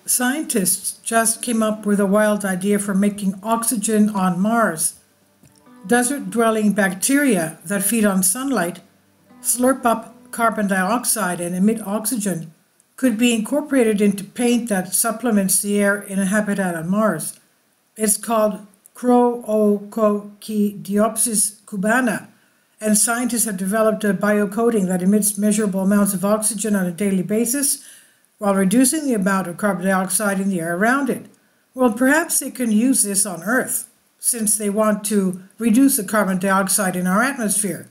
Scientists just came up with a wild idea for making oxygen on Mars. Desert-dwelling bacteria that feed on sunlight, slurp up carbon dioxide and emit oxygen, could be incorporated into paint that supplements the air in a habitat on Mars. It's called Croocochidiopsis cubana, and scientists have developed a biocoating that emits measurable amounts of oxygen on a daily basis while reducing the amount of carbon dioxide in the air around it. Well, perhaps they can use this on Earth, since they want to reduce the carbon dioxide in our atmosphere.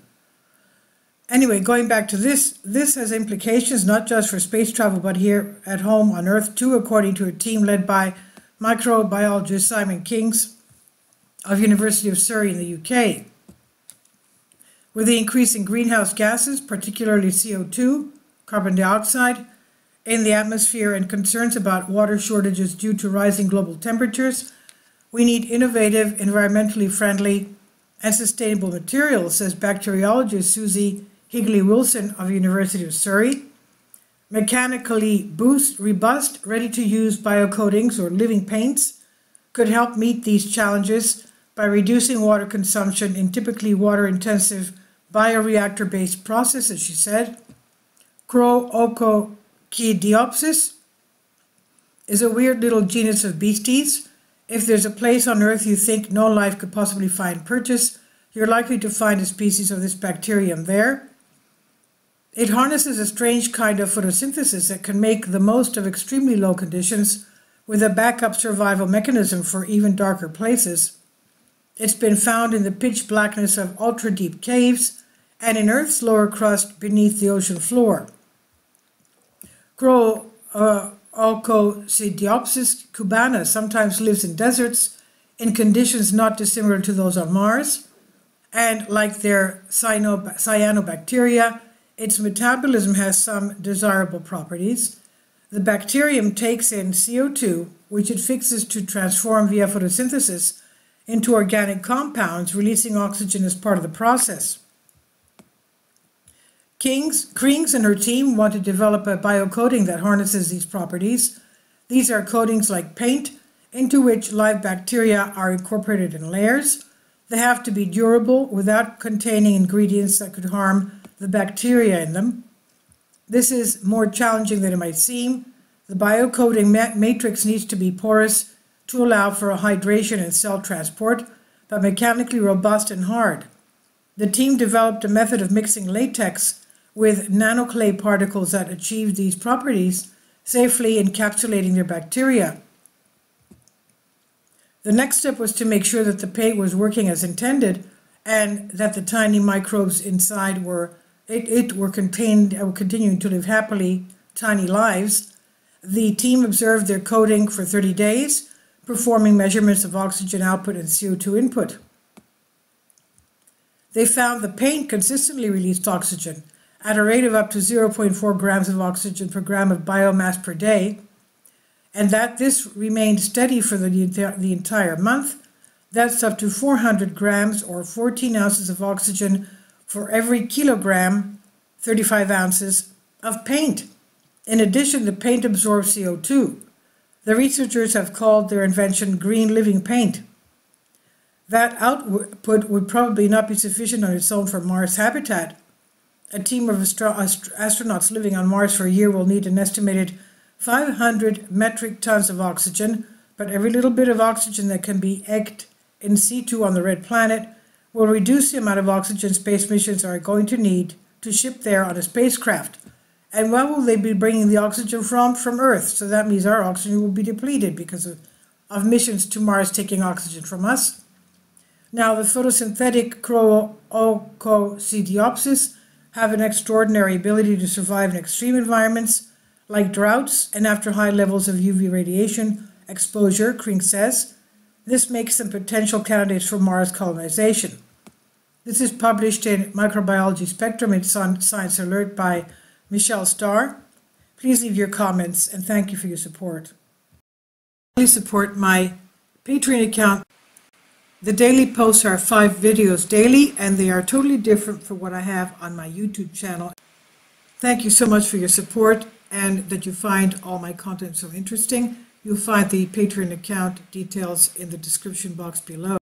Anyway, going back to this has implications not just for space travel, but here at home on Earth too, according to a team led by microbiologist Simon Kings of University of Surrey in the UK. With the increase in greenhouse gases, particularly CO2, carbon dioxide, in the atmosphere and concerns about water shortages due to rising global temperatures, we need innovative, environmentally friendly, and sustainable materials, says bacteriologist Susie Higley-Wilson of University of Surrey. Mechanically robust, ready-to-use biocoatings or living paints could help meet these challenges by reducing water consumption in typically water-intensive bioreactor-based processes, she said. Croocochidiopsis is a weird little genus of beasties. If there's a place on Earth you think no life could possibly find purchase, you're likely to find a species of this bacterium there. It harnesses a strange kind of photosynthesis that can make the most of extremely low conditions with a backup survival mechanism for even darker places. It's been found in the pitch blackness of ultra-deep caves and in Earth's lower crust beneath the ocean floor. Croocochidiopsis cubana sometimes lives in deserts in conditions not dissimilar to those on Mars, and like their cyanobacteria, its metabolism has some desirable properties. The bacterium takes in CO2, which it fixes to transform via photosynthesis into organic compounds, releasing oxygen as part of the process. Krings and her team want to develop a biocoating that harnesses these properties. These are coatings like paint, into which live bacteria are incorporated in layers. They have to be durable without containing ingredients that could harm the bacteria in them. This is more challenging than it might seem. The biocoating matrix needs to be porous to allow for hydration and cell transport, but mechanically robust and hard. The team developed a method of mixing latex with nanoclay particles that achieve these properties, safely encapsulating their bacteria. The next step was to make sure that the paint was working as intended and that the tiny microbes inside were continuing to live happily tiny lives. The team observed their coating for 30 days, performing measurements of oxygen output and CO2 input. They found the paint consistently released oxygen at a rate of up to 0.4 grams of oxygen per gram of biomass per day, and that this remained steady for the entire month. That's up to 400 grams or 14 ounces of oxygen for every kilogram, 35 ounces, of paint. In addition, the paint absorbs CO2. The researchers have called their invention green living paint. That output would probably not be sufficient on its own for Mars habitat. A team of astronauts living on Mars for a year will need an estimated 500 metric tons of oxygen, but every little bit of oxygen that can be eked in situ on the red planet will reduce the amount of oxygen space missions are going to need to ship there on a spacecraft. And where will they be bringing the oxygen from? From Earth. So that means our oxygen will be depleted because of missions to Mars taking oxygen from us. Now, the photosynthetic Croocochidiopsis have an extraordinary ability to survive in extreme environments like droughts and after high levels of UV radiation exposure, Kring says. This makes them potential candidates for Mars colonization. This is published in Microbiology Spectrum in Science Alert by Michelle Starr. Please leave your comments and thank you for your support. Please support my Patreon account. The daily posts are 5 videos daily, and they are totally different from what I have on my YouTube channel. Thank you so much for your support, and that you find all my content so interesting. You'll find the Patreon account details in the description box below.